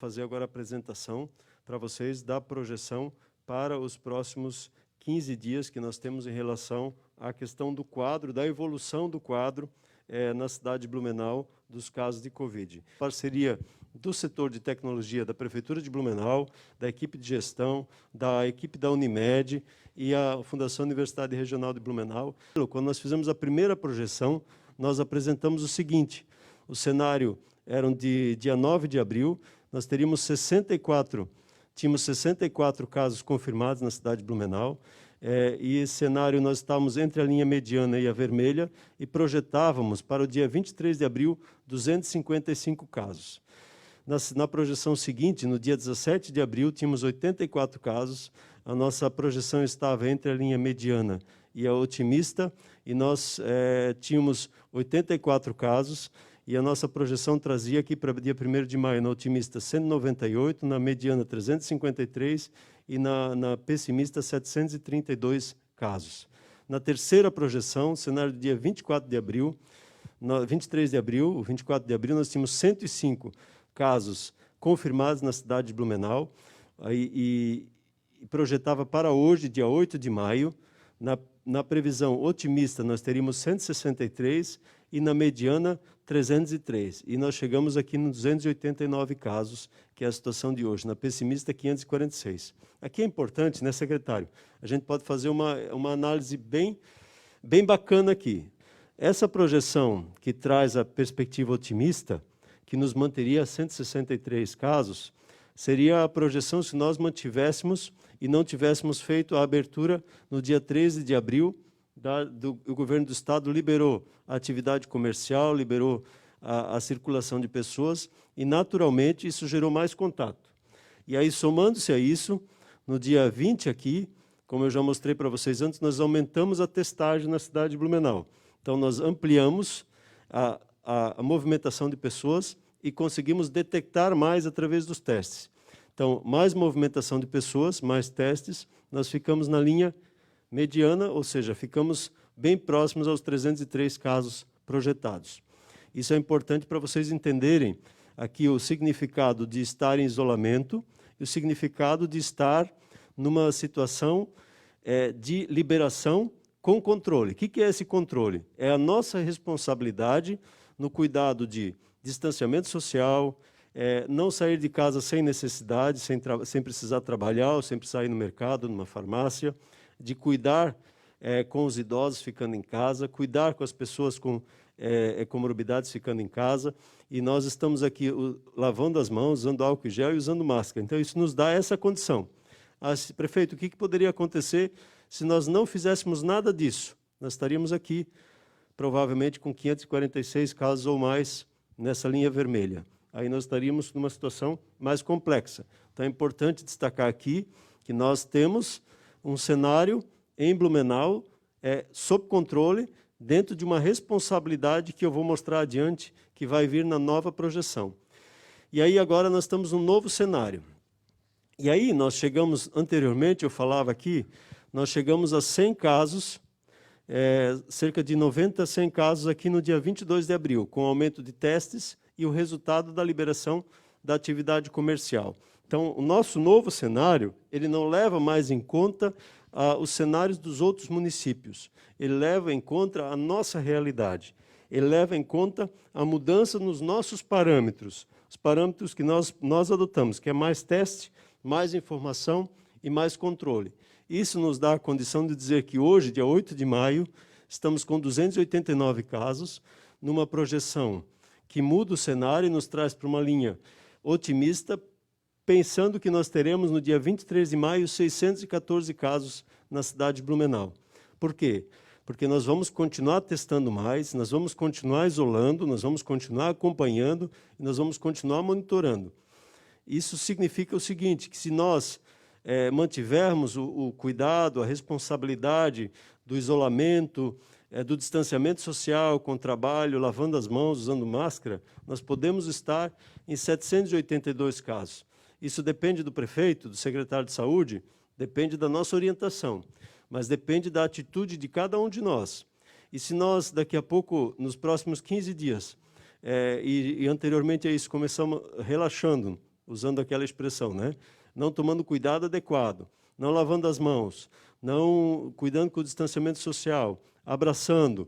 fazer agora a apresentação para vocês da projeção para os próximos 15 dias que nós temos em relação à questão do quadro, da evolução do quadro na cidade de Blumenau dos casos de Covid. Parceria do setor de tecnologia da Prefeitura de Blumenau, da equipe de gestão, da equipe da Unimed e a Fundação Universidade Regional de Blumenau. Quando nós fizemos a primeira projeção, nós apresentamos o seguinte: o cenário era de dia 9 de abril, nós tínhamos 64 casos confirmados na cidade de Blumenau, e esse cenário nós estávamos entre a linha mediana e a vermelha e projetávamos para o dia 23 de abril 255 casos. Na projeção seguinte, no dia 17 de abril, tínhamos 84 casos, a nossa projeção estava entre a linha mediana e a otimista, e nós tínhamos 84 casos, e a nossa projeção trazia aqui para o dia 1º de maio, na otimista, 198, na mediana, 353, e na pessimista, 732 casos. Na terceira projeção, cenário do dia 24 de abril, 23 de abril, 24 de abril, nós tínhamos 105 casos confirmados na cidade de Blumenau, e projetava para hoje, dia 8 de maio, na previsão otimista, nós teríamos 163 e na mediana 303. E nós chegamos aqui nos 289 casos, que é a situação de hoje. Na pessimista, 546. Aqui é importante, né, secretário? A gente pode fazer uma análise bem bacana aqui. Essa projeção que traz a perspectiva otimista, que nos manteria 163 casos, seria a projeção se nós mantivéssemos e não tivéssemos feito a abertura no dia 13 de abril, o governo do estado liberou a atividade comercial, liberou a circulação de pessoas e, naturalmente, isso gerou mais contato. E aí, somando-se a isso, no dia 20 aqui, como eu já mostrei para vocês antes, nós aumentamos a testagem na cidade de Blumenau. Então, nós ampliamos a movimentação de pessoas e conseguimos detectar mais através dos testes. Então, mais movimentação de pessoas, mais testes, nós ficamos na linha mediana, ou seja, ficamos bem próximos aos 303 casos projetados. Isso é importante para vocês entenderem aqui o significado de estar em isolamento e o significado de estar numa situação de liberação com controle. O que é esse controle? É a nossa responsabilidade no cuidado de distanciamento social, não sair de casa sem necessidade, sem precisar trabalhar, ou sem precisar ir no mercado, numa farmácia, de cuidar com os idosos ficando em casa, cuidar com as pessoas com comorbidades ficando em casa, e nós estamos aqui lavando as mãos, usando álcool em gel e usando máscara. Então, isso nos dá essa condição. Prefeito, o que poderia acontecer se nós não fizéssemos nada disso? Nós estaríamos aqui, provavelmente, com 546 casos ou mais nessa linha vermelha. Aí nós estaríamos numa situação mais complexa. Então, é importante destacar aqui que nós temos um cenário em Blumenau sob controle, dentro de uma responsabilidade que eu vou mostrar adiante, que vai vir na nova projeção. E aí agora nós estamos num novo cenário. E aí nós chegamos, anteriormente eu falava aqui, nós chegamos a 100 casos, cerca de 90 a 100 casos aqui no dia 22 de abril, com aumento de testes e o resultado da liberação da atividade comercial. Então, o nosso novo cenário, ele não leva mais em conta os cenários dos outros municípios. Ele leva em conta a nossa realidade. Ele leva em conta a mudança nos nossos parâmetros, os parâmetros que nós adotamos, que é mais teste, mais informação e mais controle. Isso nos dá a condição de dizer que hoje, dia 8 de maio, estamos com 289 casos, numa projeção que muda o cenário e nos traz para uma linha otimista, pensando que nós teremos no dia 23 de maio 614 casos na cidade de Blumenau. Por quê? Porque nós vamos continuar testando mais, nós vamos continuar isolando, nós vamos continuar acompanhando e nós vamos continuar monitorando. Isso significa o seguinte, que se nós mantivermos o cuidado, a responsabilidade do isolamento, do distanciamento social, com trabalho, lavando as mãos, usando máscara, nós podemos estar em 782 casos. Isso depende do prefeito, do secretário de saúde, depende da nossa orientação, mas depende da atitude de cada um de nós. E se nós, daqui a pouco, nos próximos 15 dias, e anteriormente a isso, começamos relaxando usando aquela expressão, né? Não tomando cuidado adequado, não lavando as mãos, não cuidando com o distanciamento social, abraçando,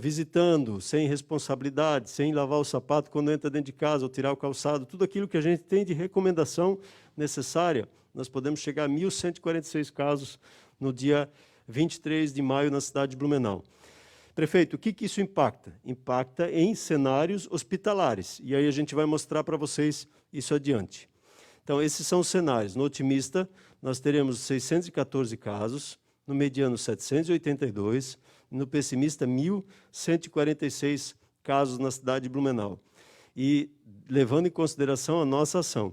visitando sem responsabilidade, sem lavar o sapato quando entra dentro de casa ou tirar o calçado, tudo aquilo que a gente tem de recomendação necessária, nós podemos chegar a 1.146 casos no dia 23 de maio na cidade de Blumenau. Prefeito, o que isso impacta? Impacta em cenários hospitalares, e aí a gente vai mostrar para vocês isso adiante. Então, esses são os cenários. No otimista, nós teremos 614 casos, no mediano 782, no pessimista 1.146 casos na cidade de Blumenau. E levando em consideração a nossa ação.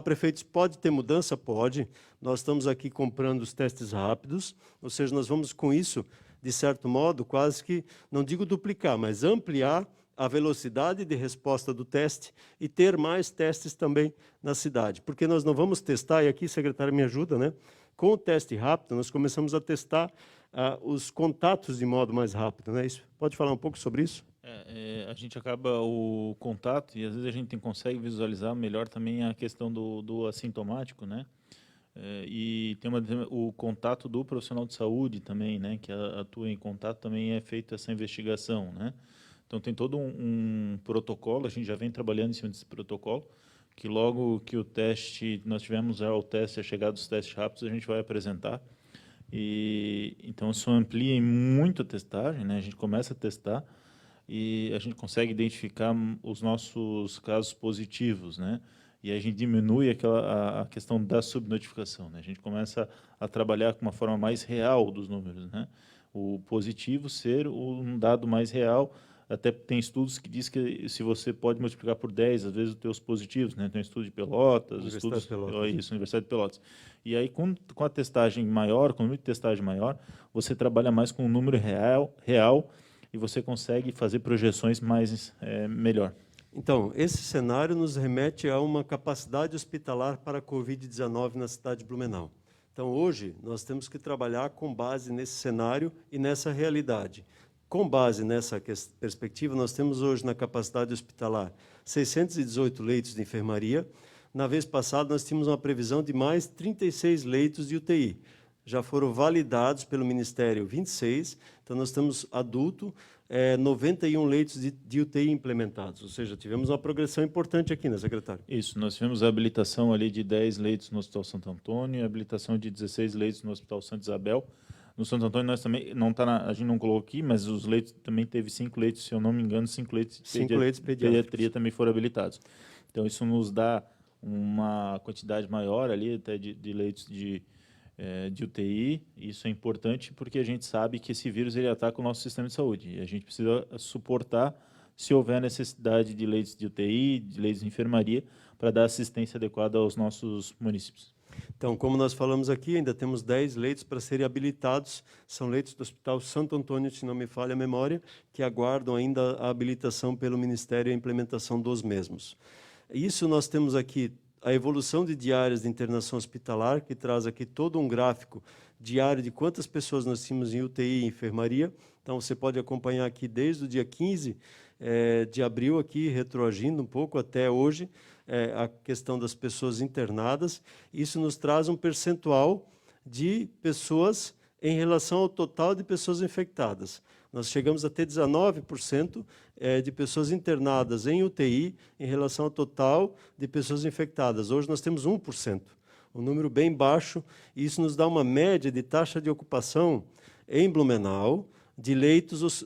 Prefeito, pode ter mudança? Pode. Nós estamos aqui comprando os testes rápidos, ou seja, nós vamos com isso, de certo modo, quase que, não digo duplicar, mas ampliar a velocidade de resposta do teste e ter mais testes também na cidade. Porque nós não vamos testar, e aqui, secretário, me ajuda, né? Com o teste rápido, nós começamos a testar os contatos de modo mais rápido, né? Isso, pode falar um pouco sobre isso? A gente acaba o contato, e às vezes a gente consegue visualizar melhor também a questão do assintomático, né? E tem o contato do profissional de saúde também, né? Que atua em contato, também é feita essa investigação, né? Então tem todo um protocolo, a gente já vem trabalhando em cima desse protocolo, que logo que o teste, nós tivemos o teste, a chegada dos testes rápidos, a gente vai apresentar. E então isso amplia muito a testagem, né? A gente começa a testar e a gente consegue identificar os nossos casos positivos, né? E a gente diminui a questão da subnotificação, né? A gente começa a trabalhar com uma forma mais real dos números, né? O positivo ser um dado mais real. Até tem estudos que dizem que se você pode multiplicar por 10, às vezes, os teus positivos, né? Tem um estudo de Pelotas, Universidade de Pelotas. E aí, com a testagem maior, com o número de testagem maior, você trabalha mais com um número real e você consegue fazer projeções mais melhor. Então, esse cenário nos remete a uma capacidade hospitalar para a Covid-19 na cidade de Blumenau. Então, hoje, nós temos que trabalhar com base nesse cenário e nessa realidade. Com base nessa perspectiva, nós temos hoje na capacidade hospitalar 618 leitos de enfermaria. Na vez passada, nós tínhamos uma previsão de mais 36 leitos de UTI. Já foram validados pelo Ministério 26, então nós temos adulto, 91 leitos de UTI implementados, ou seja, tivemos uma progressão importante aqui, né, secretário? Isso, nós tivemos a habilitação ali de 10 leitos no Hospital Santo Antônio, a habilitação de 16 leitos no Hospital Santa Isabel. No Santo Antônio nós também, a gente não colocou aqui, mas os leitos também teve 5 leitos, se eu não me engano, 5 leitos de pediatria também foram habilitados. Então isso nos dá uma quantidade maior ali até de leitos de UTI. Isso é importante porque a gente sabe que esse vírus ele ataca o nosso sistema de saúde e a gente precisa suportar se houver necessidade de leitos de UTI, de leitos de enfermaria, para dar assistência adequada aos nossos municípios. Então, como nós falamos aqui, ainda temos 10 leitos para serem habilitados, são leitos do Hospital Santo Antônio, se não me falha a memória, que aguardam ainda a habilitação pelo Ministério e a implementação dos mesmos. Isso nós temos aqui a evolução de diárias de internação hospitalar, que traz aqui todo um gráfico diário de quantas pessoas nós tínhamos em UTI e enfermaria. Então, você pode acompanhar aqui desde o dia 15 de abril, aqui retroagindo um pouco até hoje, a questão das pessoas internadas. Isso nos traz um percentual de pessoas em relação ao total de pessoas infectadas. Nós chegamos a ter 19% de pessoas internadas em UTI em relação ao total de pessoas infectadas. Hoje nós temos 1%, um número bem baixo, e isso nos dá uma média de taxa de ocupação em Blumenau de leitos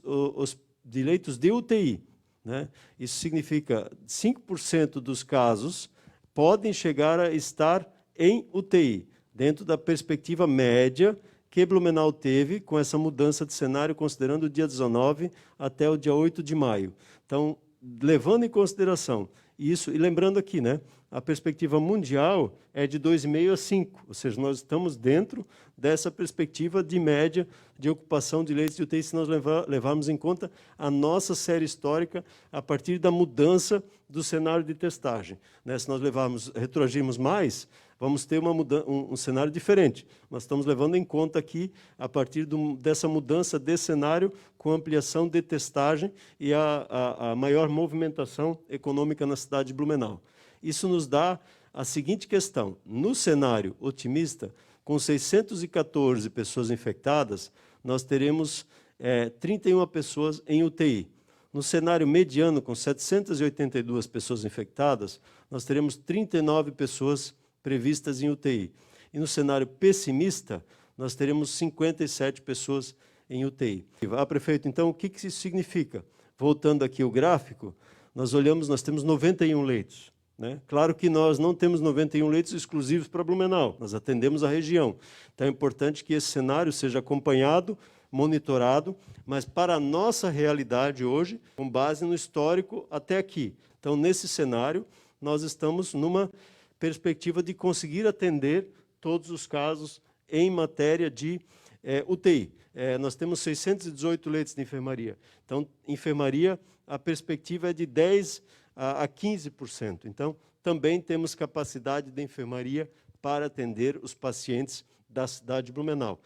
de UTI. Né? Isso significa 5% dos casos podem chegar a estar em UTI, dentro da perspectiva média que Blumenau teve com essa mudança de cenário, considerando o dia 19 até o dia 8 de maio. Então, levando em consideração isso, e lembrando aqui, né, a perspectiva mundial é de 2,5 a 5, ou seja, nós estamos dentro dessa perspectiva de média de ocupação de leitos de UTI, se nós levarmos em conta a nossa série histórica a partir da mudança do cenário de testagem. Né? Se nós retroagirmos mais, vamos ter um cenário diferente. Nós estamos levando em conta aqui, a partir dessa mudança de cenário, com ampliação de testagem e a maior movimentação econômica na cidade de Blumenau. Isso nos dá a seguinte questão: no cenário otimista, com 614 pessoas infectadas, nós teremos 31 pessoas em UTI. No cenário mediano, com 782 pessoas infectadas, nós teremos 39 pessoas previstas em UTI. E no cenário pessimista, nós teremos 57 pessoas em UTI. Prefeito, então, o que isso significa? Voltando aqui ao gráfico, nós temos 91 leitos. Né? Claro que nós não temos 91 leitos exclusivos para Blumenau, nós atendemos a região. Então é importante que esse cenário seja acompanhado, monitorado, mas para a nossa realidade hoje, com base no histórico até aqui. Então, nesse cenário, nós estamos numa perspectiva de conseguir atender todos os casos em matéria de UTI. Nós temos 618 leitos de enfermaria. Então, enfermaria, a perspectiva é de 10% a 15%. Então, também temos capacidade de enfermaria para atender os pacientes da cidade de Blumenau.